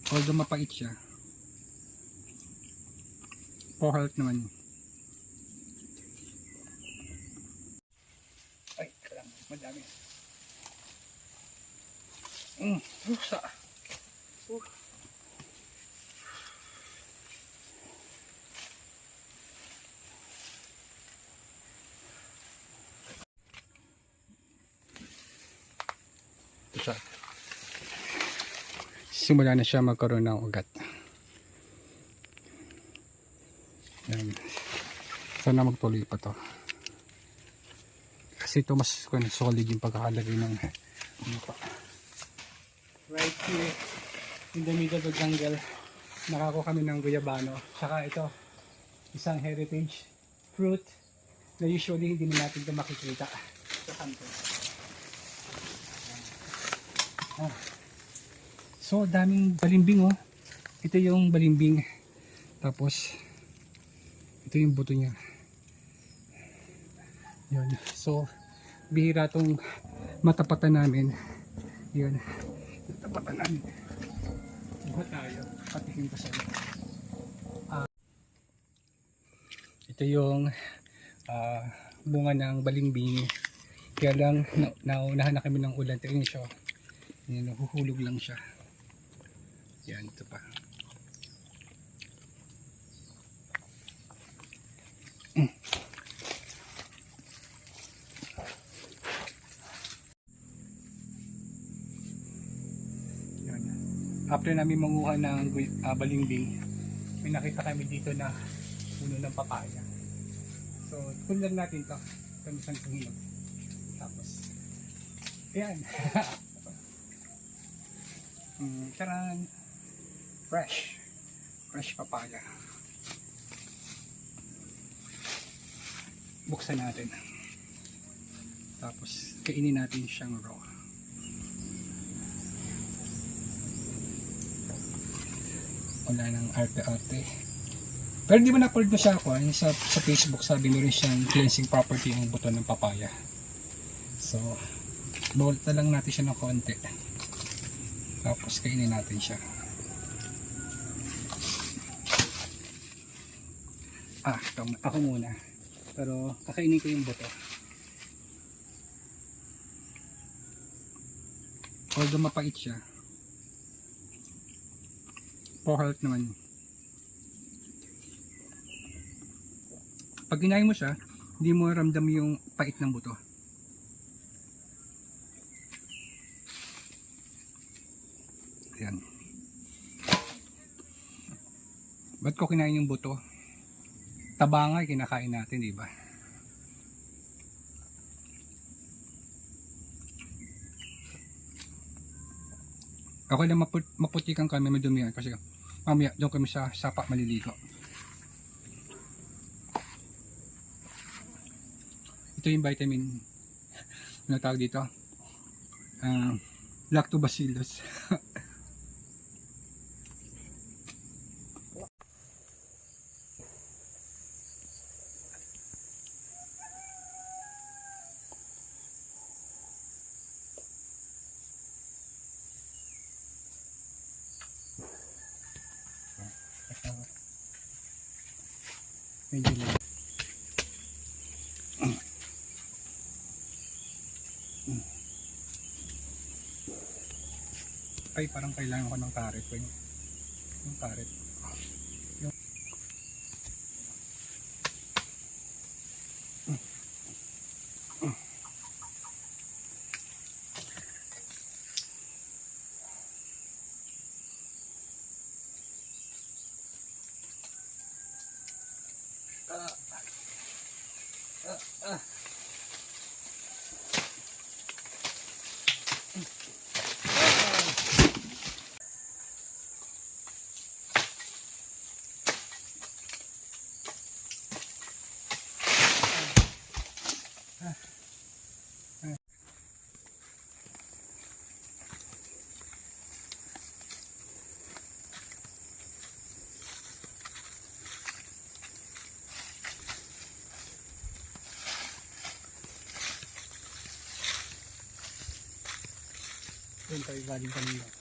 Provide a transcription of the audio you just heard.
Although mapait siya, for health naman yun. Ay, kailangan madami. Pusa. Ito siya. Simula na siya magkaroon ng ugat. Yan. Sana magtuloy pa to. Kasi ito mas solid yung pagkakalagay ng lupa. Right here in the middle of the jungle, nakako kami ng guyabano. Saka ito, isang heritage fruit na usually hindi na natin ito makikita sa kanto. So daming balimbing oh. Ito yung balimbing. Tapos ito yung buto niya. Yun. So bihira tong matapatan namin. Yun. Matapatan namin. Buha tayo. Patikin ko sa iyo. Ito yung bunga ng balimbing. Kaya lang naunahan na kami ng ulan. Tingnan siya. Yan, nahuhulog lang siya. Yan, ito pa. Yan. After namin manguha ng balimbing, may nakita kami dito na puno ng papaya. So, tulan natin ito. Ito isang tuhilog. Tapos, yan. Taran. Fresh papaya. Buksan natin. Tapos kainin natin siyang raw. Wala nang arte-arte. Pero di ba na-upload na siya ako sa Facebook, sabi mo rin siyang cleansing property ang buto ng papaya. So bawal na lang natin siya ng konti. Tapos kainin natin siya. Ako muna. Pero kakainin ko yung buto. Although mapait siya, for health naman. Pag kinain mo siya, hindi mo ramdam yung pait ng buto. Ayan. Ba't ko kinain yung buto? Taba nga kinakain natin, di ba? Ako lang maputikan kami, madumihan kasi mamaya doon kami sa sapa maliligo. Ito yung vitamin, ano tawag dito? Lactobacillus. Medyo lang. Ay, parang kailangan ko ng karet ko yung karet. Doon tayo galing kanina.